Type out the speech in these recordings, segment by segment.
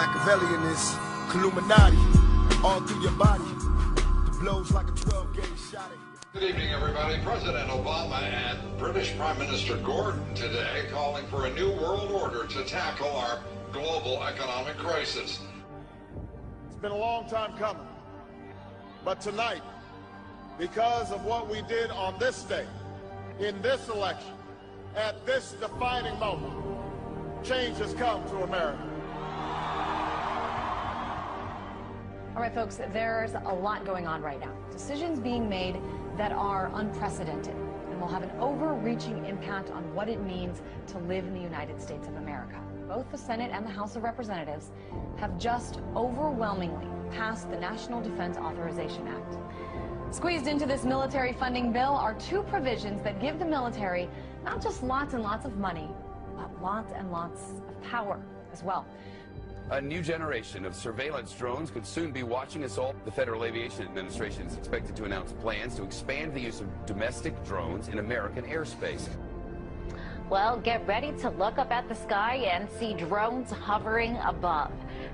Machiavellian is Illuminati all through your body. The blows like a 12-gauge shot. Good evening, everybody. President Obama and British Prime Minister Gordon today calling for a new world order to tackle our global economic crisis. It's been a long time coming, but tonight, because of what we did on this day, in this election, at this defining moment, change has come to America. All right, folks, there's a lot going on right now. Decisions being made that are unprecedented and will have an overreaching impact on what it means to live in the United States of America. Both the Senate and the House of Representatives have just overwhelmingly passed the National Defense Authorization Act. Squeezed into this military funding bill are two provisions that give the military not just lots and lots of money, but lots and lots of power as well. A new generation of surveillance drones could soon be watching us all. The Federal Aviation Administration is expected to announce plans to expand the use of domestic drones in American airspace. Well, get ready to look up at the sky and see drones hovering above.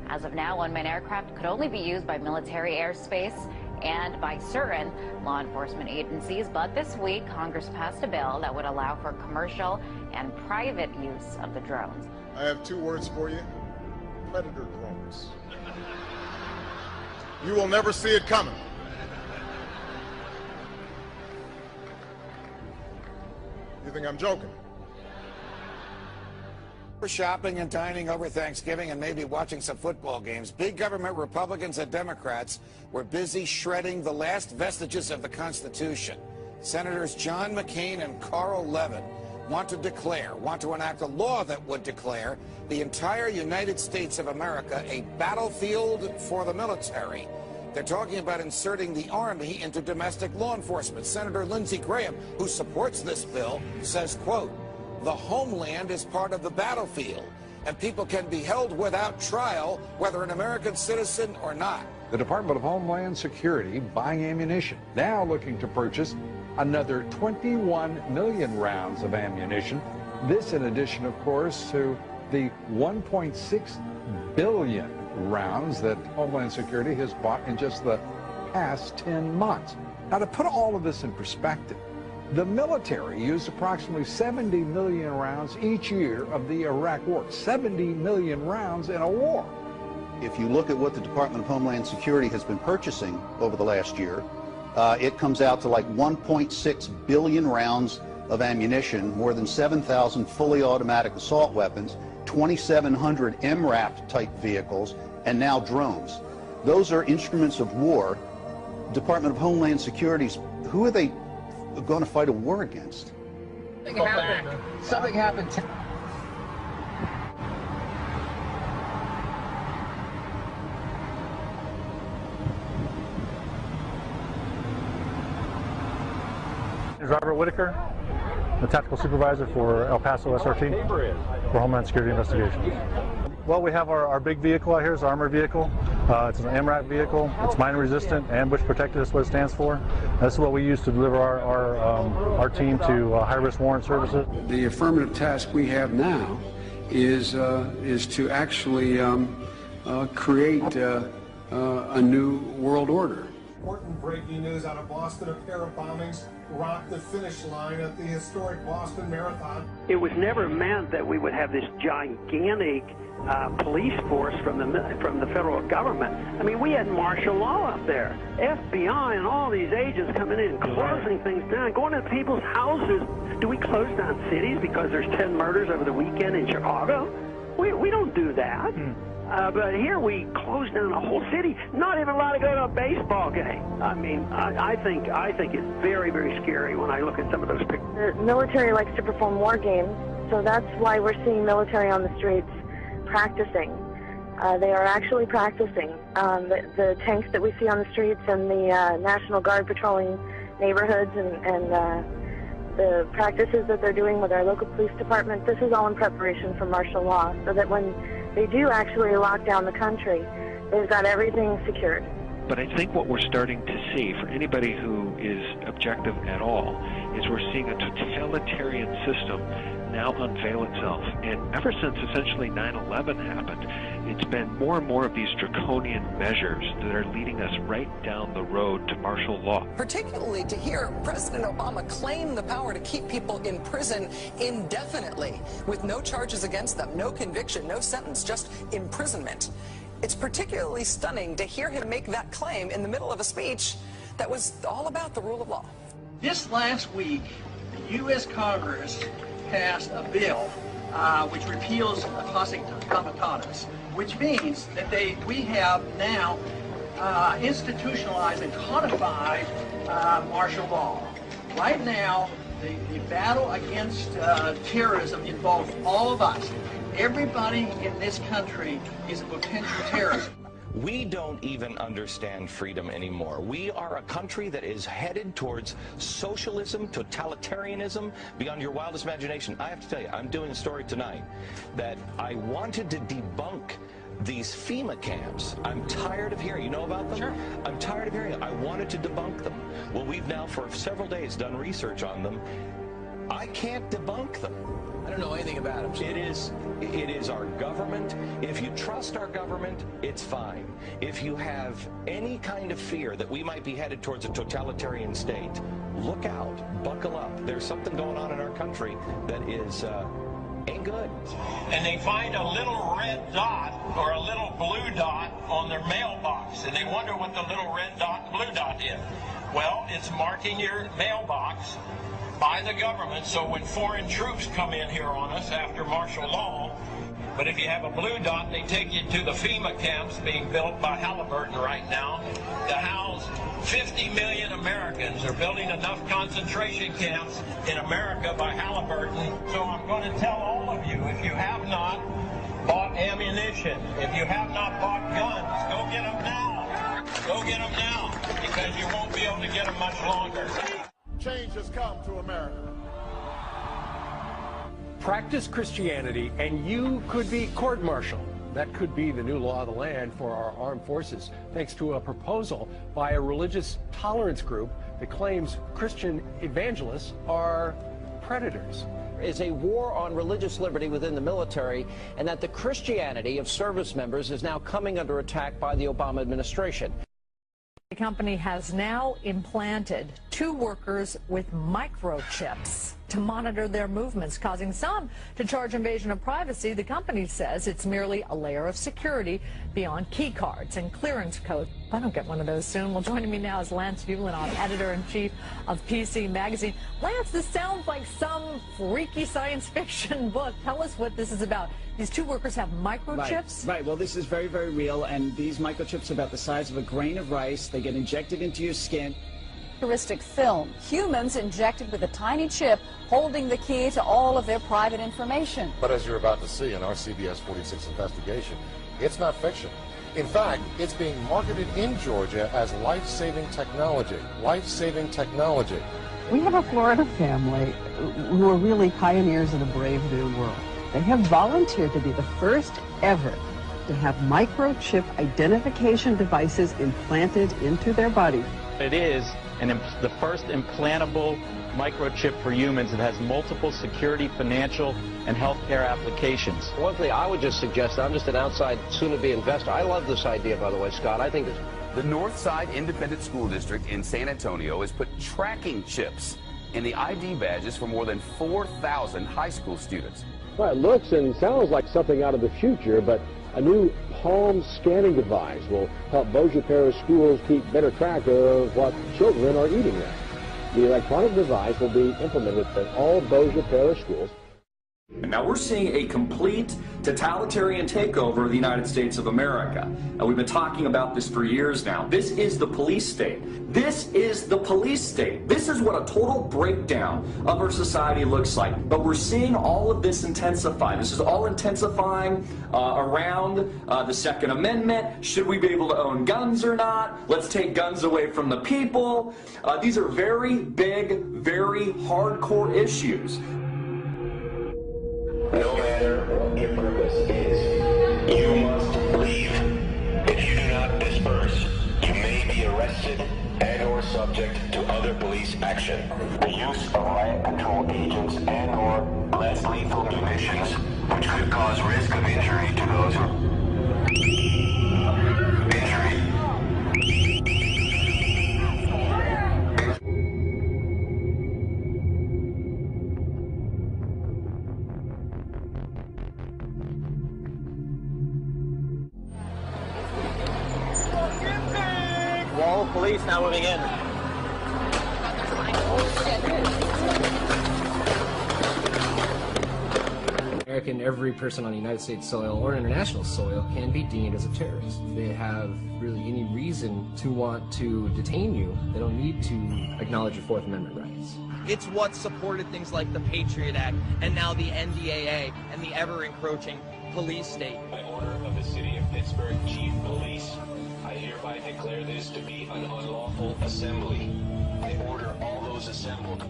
As of now, unmanned aircraft could only be used by military airspace and by certain law enforcement agencies. But this week, Congress passed a bill that would allow for commercial and private use of the drones. I have two words for you: predator drones. You will never see it coming. You think I'm joking? For shopping and dining over Thanksgiving and maybe watching some football games, big government Republicans and Democrats were busy shredding the last vestiges of the Constitution. Senators John McCain and Carl Levin want to enact a law that would declare the entire United States of America a battlefield for the military. They're talking about inserting the Army into domestic law enforcement. Senator Lindsey Graham, who supports this bill, says, quote, "The homeland is part of the battlefield, and people can be held without trial, whether an American citizen or not." The Department of Homeland Security buying ammunition, now looking to purchase another 21 million rounds of ammunition. This in addition, of course, to the 1.6 billion rounds that Homeland Security has bought in just the past 10 months. Now, to put all of this in perspective, the military used approximately 70 million rounds each year of the Iraq War. 70 million rounds in a war. If you look at what the Department of Homeland Security has been purchasing over the last year, it comes out to like 1.6 billion rounds of ammunition, more than 7,000 fully automatic assault weapons, 2,700 MRAP type vehicles, and now drones. Those are instruments of war. Department of Homeland Security's, who are they going to fight a war against? Something happened. Robert Whitaker, the Tactical Supervisor for El Paso SRT for Homeland Security Investigations. Well, we have our big vehicle out here. It's an armored vehicle. It's an MRAP vehicle. It's mine resistant, ambush protected is what it stands for. That's what we use to deliver our team to high-risk warrant services. The affirmative task we have now is to actually create a new world order. Important breaking news out of Boston: a pair of bombings rocked the finish line at the historic Boston Marathon. It was never meant that we would have this gigantic police force from the federal government. I mean, we had martial law up there. FBI and all these agents coming in and closing things down, going to people's houses. Do we close down cities because there's 10 murders over the weekend in Chicago? We don't do that. But here we close down a whole city, not even allowed to go to a baseball game. I mean, I think it's very, very scary when I look at some of those pictures. The military likes to perform war games, so that's why we're seeing military on the streets practicing. They are actually practicing. The tanks that we see on the streets and the National Guard patrolling neighborhoods and the practices that they're doing with our local police department, this is all in preparation for martial law, so that when they do actually lock down the country, they've got everything secured. But I think what we're starting to see, for anybody who is objective at all, is we're seeing a totalitarian system now unveil itself. And ever since essentially 9/11 happened, it's been more and more of these draconian measures that are leading us right down the road to martial law. Particularly to hear President Obama claim the power to keep people in prison indefinitely with no charges against them, no conviction, no sentence, just imprisonment. It's particularly stunning to hear him make that claim in the middle of a speech that was all about the rule of law. This last week, the U.S. Congress passed a bill which repeals classic comitatus, which means that we have now institutionalized and codified martial law. Right now, the battle against terrorism involves all of us. Everybody in this country is a potential terrorist. We don't even understand freedom anymore. We are a country that is headed towards socialism, totalitarianism, beyond your wildest imagination. I have to tell you, I'm doing a story tonight that I wanted to debunk these FEMA camps. I'm tired of hearing. You know about them? Sure. I'm tired of hearing it. I wanted to debunk them. Well, we've now for several days done research on them. I can't debunk them. I don't know anything about it. It is our government. If you trust our government, it's fine. If you have any kind of fear that we might be headed towards a totalitarian state, look out, buckle up. There's something going on in our country that is ain't good. And they find a little red dot or a little blue dot on their mailbox, and they wonder what the little red dot, blue dot is. Well, it's marking your mailbox by the government, so when foreign troops come in here on us after martial law, but if you have a blue dot, they take you to the FEMA camps being built by Halliburton right now to house 50 million Americans. They're building enough concentration camps in America by Halliburton. So I'm going to tell all of you, if you have not bought ammunition, if you have not bought guns, go get them now. Go get them now, because you won't be able to get them much longer. Change has come to America. Practice Christianity and you could be court-martialed. That could be the new law of the land for our armed forces, thanks to a proposal by a religious tolerance group that claims Christian evangelists are predators. Is a war on religious liberty within the military, and that the Christianity of service members is now coming under attack by the Obama administration. The company has now implanted 2 workers with microchips to monitor their movements, causing some to charge invasion of privacy. The company says it's merely a layer of security beyond key cards and clearance codes. If I don't get one of those soon. Well, joining me now is Lance Ulanoff, editor-in-chief of PC Magazine. Lance, this sounds like some freaky science fiction book. Tell us what this is about. These 2 workers have microchips? Right. Well, this is very, very real, and these microchips are about the size of a grain of rice. They get injected into your skin. Futuristic film. Humans injected with a tiny chip holding the key to all of their private information. But as you're about to see in our CBS 46 investigation, it's not fiction. In fact, it's being marketed in Georgia as life-saving technology. Life-saving technology. We have a Florida family who are really pioneers in a brave new world. They have volunteered to be the first ever to have microchip identification devices implanted into their body. It is the first implantable microchip for humans that has multiple security, financial, and healthcare applications. One thing I would just suggest, I'm just an outside soon-to-be investor. I love this idea, by the way, Scott. I think it's... The Northside Independent School District in San Antonio has put tracking chips in the ID badges for more than 4,000 high school students. Well, it looks and sounds like something out of the future, but a new palm scanning device will help Bossier Parish schools keep better track of what children are eating there. The electronic device will be implemented in all Bossier Parish schools. Now we're seeing a complete totalitarian takeover of the United States of America. And we've been talking about this for years now. This is the police state. This is the police state. This is what a total breakdown of our society looks like. But we're seeing all of this intensify. This is all intensifying around the Second Amendment. Should we be able to own guns or not? Let's take guns away from the people. These are very big, very hardcore issues. No matter what your purpose is, you must leave. If you do not disperse, you may be arrested and or subject to other police action. The use of riot control agents and or less lethal munitions, which could cause risk of injury to those who... now moving in. American, every person on United States soil or international soil can be deemed as a terrorist. They have really any reason to want to detain you. They don't need to acknowledge your Fourth Amendment rights. It's what supported things like the Patriot Act and now the NDAA and the ever-encroaching police state. By order of the City of Pittsburgh Chief Police, I hereby declare this to be an unlawful assembly. I order all those assembled